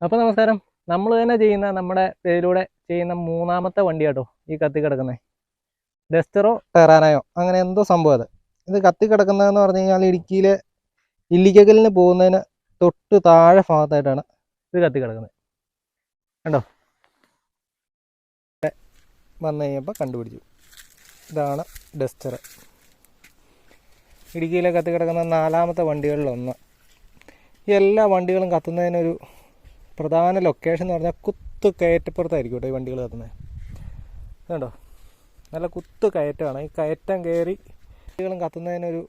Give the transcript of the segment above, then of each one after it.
അപ്പോൾ നമസ്കാരം. നമ്മൾ തന്നെ ചെയ്യുന്ന നമ്മുടെ പേരിലൂടെ ചെയ്യുന്ന മൂന്നാമത്തെ വണ്ടി കേട്ടോ ഈ കത്തി കിടക്കുന്നത്. ഡസ്റ്ററോ ടെറാനയോ അങ്ങനെ എന്തോ സംഭവം. ഇത് കത്തി കിടക്കുന്നതെന്ന് പറഞ്ഞു കഴിഞ്ഞാൽ ഇടുക്കിയിലെ ഇല്ലിക്കലിന് പോകുന്നതിന് തൊട്ട് താഴെ ഭാഗത്തായിട്ടാണ് ഇത് കത്തി കിടക്കുന്നത്. കണ്ടോ, വന്നു കഴിഞ്ഞപ്പോൾ കണ്ടുപിടിച്ചു. ഇതാണ് ഡസ്റ്റർ. ഇടുക്കിയിലെ കത്തി കിടക്കുന്ന നാലാമത്തെ വണ്ടികളിലൊന്ന്. ഈ എല്ലാ വണ്ടികളും കത്തുന്നതിനൊരു പ്രധാന ലൊക്കേഷൻ എന്ന് പറഞ്ഞാൽ കുത്ത് കയറ്റപ്പുറത്തായിരിക്കും കേട്ടോ ഈ വണ്ടികൾ കത്തുന്നത്. കണ്ടോ, നല്ല കുത്ത് കയറ്റമാണ്. ഈ കയറ്റം കയറി വണ്ടികളും കത്തുന്നതിനൊരു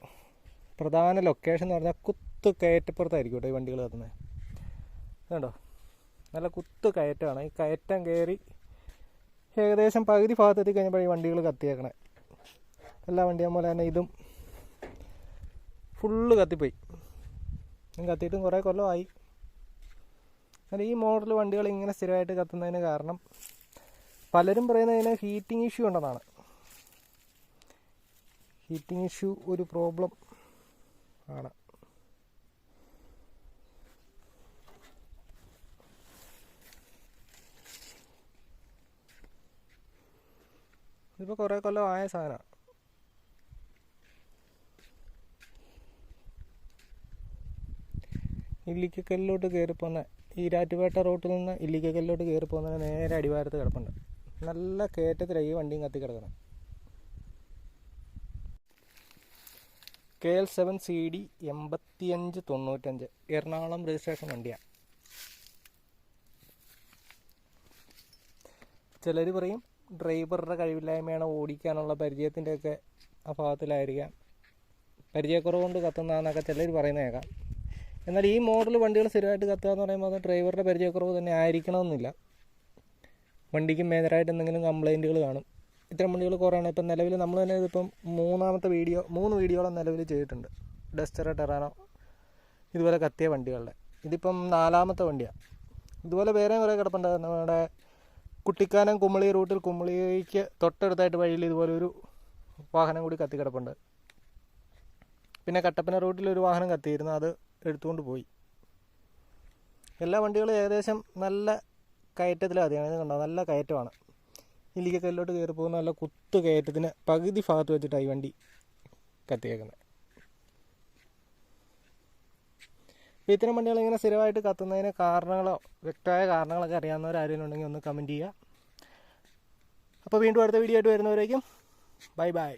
പ്രധാന ലൊക്കേഷൻ എന്ന് പറഞ്ഞാൽ കുത്ത് കയറ്റപ്പുറത്തായിരിക്കും കേട്ടോ ഈ വണ്ടികൾ കത്തുന്നത്. കണ്ടോ, നല്ല കുത്ത് കയറ്റമാണ്. ഈ കയറ്റം കയറി ഏകദേശം പകുതി ഭാഗത്തെത്തി കഴിഞ്ഞപ്പോൾ ഈ വണ്ടികൾ കത്തിയേക്കണേ. എല്ലാ വണ്ടിയും പോലെ തന്നെ ഇതും ഫുള്ള് കത്തിപ്പോയി. കത്തിയിട്ടും കുറേ കൊല്ലമായി. എന്നാൽ ഈ മോഡൽ വണ്ടികൾ ഇങ്ങനെ സ്ഥിരമായിട്ട് കത്തുന്നതിന് കാരണം പലരും പറയുന്നതിന് ഹീറ്റിംഗ് ഇഷ്യൂ ഉണ്ടെന്നാണ്. ഹീറ്റിംഗ് ഇഷ്യൂ ഒരു പ്രോബ്ലം ആണ്. ഇതിപ്പോൾ കുറേ കൊല്ലം ആയ സാധനമാണ്. ഇല്ലിക്കക്കല്ലിലോട്ട് കയറിപ്പോന്ന ഈരാറ്റുപേട്ട റൂട്ടിൽ നിന്ന് ഇല്ലിക്കക്കല്ലിലോട്ട് കയറിപ്പോകുന്നതിന് നേരെ അടിവാരത്ത് കിടപ്പുണ്ട്. നല്ല കയറ്റത്തിലാണ് ഈ വണ്ടിയും കത്തി കിടക്കണം. KL7 CD 8595 എറണാകുളം രജിസ്ട്രേഷൻ വണ്ടിയാണ്. ചിലർ പറയും ഡ്രൈവറുടെ കഴിവില്ലായ്മയാണ്, ഓടിക്കാനുള്ള പരിചയത്തിൻ്റെയൊക്കെ അഭാവത്തിലായിരിക്കാം, പരിചയക്കുറവ് കൊണ്ട് കത്തുന്നതെന്നൊക്കെ ചിലർ പറയുന്നത് കേൾക്കാം. എന്നാൽ ഈ മോഡൽ വണ്ടികൾ സ്ഥിരമായിട്ട് കത്തുക എന്ന് പറയുമ്പോൾ അത് ഡ്രൈവറുടെ പരിചയക്കുറവ് തന്നെ ആയിരിക്കണമെന്നില്ല. വണ്ടിക്ക് മേജറായിട്ട് എന്തെങ്കിലും കംപ്ലൈൻറ്റുകൾ കാണും. ഇത്തരം വണ്ടികൾ കുറവാണ്. ഇപ്പം നിലവിൽ നമ്മൾ തന്നെ ഇതിപ്പം മൂന്ന് വീഡിയോളം നിലവിൽ ചെയ്തിട്ടുണ്ട്. ഡസ്റ്റർ, ടെറാനോ ഇതുപോലെ കത്തിയ വണ്ടികളുടെ. ഇതിപ്പം നാലാമത്തെ വണ്ടിയാണ്. ഇതുപോലെ വേറെ കുറേ കിടപ്പുണ്ട്. നമ്മുടെ കുട്ടിക്കാനം കുമളി റൂട്ടിൽ കുമളിക്ക് തൊട്ടടുത്തായിട്ട് വഴിയിൽ ഇതുപോലെ ഒരു വാഹനം കൂടി കത്തി കിടപ്പുണ്ട്. പിന്നെ കട്ടപ്പന റൂട്ടിൽ ഒരു വാഹനം കത്തിയിരുന്നു, അത് എടുത്തുകൊണ്ട് പോയി. എല്ലാ വണ്ടികളും ഏകദേശം നല്ല കയറ്റത്തിലാണ് കത്തിയാണ്. കണ്ടോ, നല്ല കയറ്റമാണ്. ഇല്ലിക്കക്കല്ലിലോട്ട് കയറി പോകുന്ന നല്ല കുത്ത് കയറ്റത്തിന് പകുതി ഭാഗത്ത് വെച്ചിട്ടാണ് ഈ വണ്ടി കത്തിയേക്കുന്നത്. അപ്പോൾ ഇത്തരം വണ്ടികൾ ഇങ്ങനെ സ്ഥിരമായിട്ട് കത്തുന്നതിന് കാരണങ്ങളോ വ്യക്തമായ കാരണങ്ങളൊക്കെ അറിയാവുന്നവരാരെങ്കിലും ഉണ്ടെങ്കിൽ ഒന്ന് കമൻറ്റ് ചെയ്യുക. അപ്പോൾ വീണ്ടും അടുത്ത വീഡിയോ ആയിട്ട് വരുന്നവരേക്കും ബൈ ബൈ.